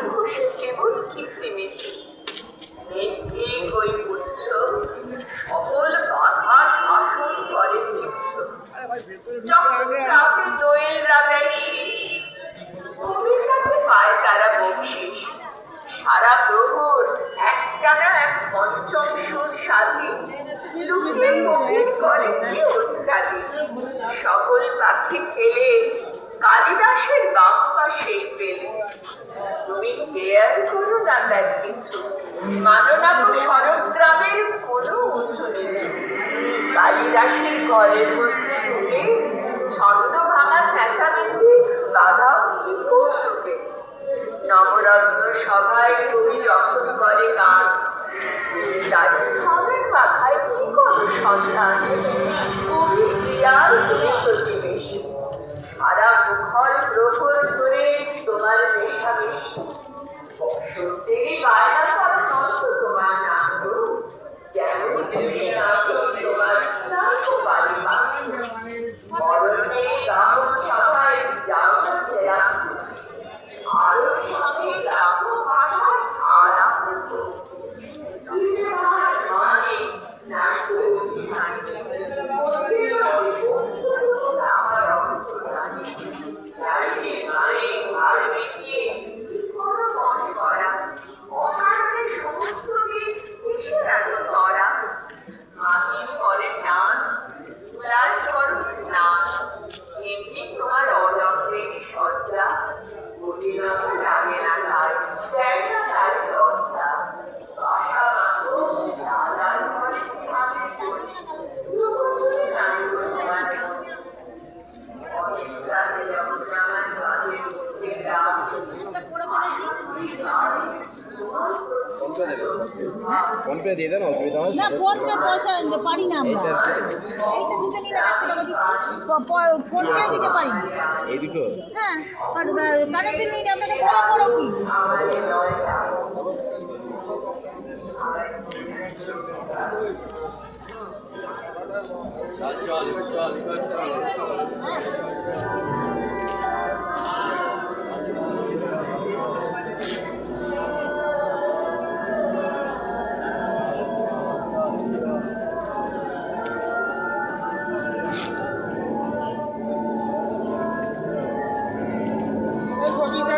ঘষে কেবল কিচিমিচি মেঘ ওই পুচ্ছ সকল বাধা শাসন করে দিচ্ছ যখন কাউকে দোয়েল রাজায় শীষ কবির কাছে পায় তারা বকশিস সারা প্রহর একটানা এক পঞ্চম সুর সাথে লুকিয়ে কবির করে কি উৎসাহী সকল পাখি ফেলে কালিদাসের বাক্যা সেই পেলে তুমি কেয়ার করো না তার কিছু মানো না তো শরৎগ্রামের কোনো উঁচু নিচু কালিদাসের ঘরের মধ্যে ঢুকে ছন্দ ভাঙা চেঁচামেচি বাধাও কি কৌতুকে নবরত্ন সভায় কবি যখন করে গান দারিদ্র্যের মাথায় কি করো সন্ধান কবি বিরাল তুমি প্রতিবেশী সারা মুখর প্রহর ধরে তোমার মেশামেশি সত্যি বায়না করা নষ্ট তোমার নাম যেমন তুমি নাচো তোমার নাচো বাড়ি মরণে গাহন সভায় যাও না ফেরা আরো সঙ্গে রাখো পাঠায় আলাপ হতো মানে নাচো অভিমান আমার অংশ জানি চাইলে মানে ভার বেঁচিয়ে কোনো মনে করা অকারণে সমস্ত দিন কিসের এত ধরা মাটি করে টান তুলার করো স্নান এমনি তোমার অযত্নের সজ্জা গতিনত লাগে না তার দেয় না তার লজ্জা বাসা বাঁধো দাদার ঘরে থাকে চলি দুপুরে নাই তোমার অনেক রাতে যখন আমার কাজে উঠতে ডাক ফোন পে দিয়ে দেন, অসুবিধা হয় না। ফোন পে পয়সা পারি না আমরা, এইটা দুটো নিলে 100 টাকা দিচ্ছি, ফোন পে দিতে পারি না। এই দুটো হ্যাঁ, কারেন্ট বিল নিলে আপনাকে বড় কি ছবিটা